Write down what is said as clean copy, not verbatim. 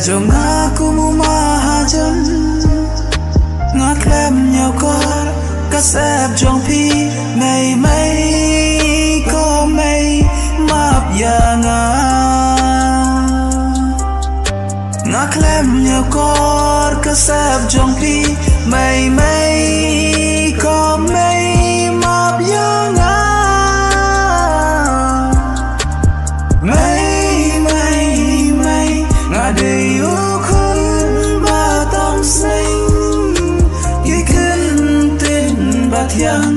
cho ngaku mu mahajan ngak lem nhau kor ka sep jong pi mây mây có mây map ya nga ngak lem nhau kor ka sep jong pi mây mây có mây map ya nga mây mây mây nga de yu khun ba tong sinh cái kinh tin bát yang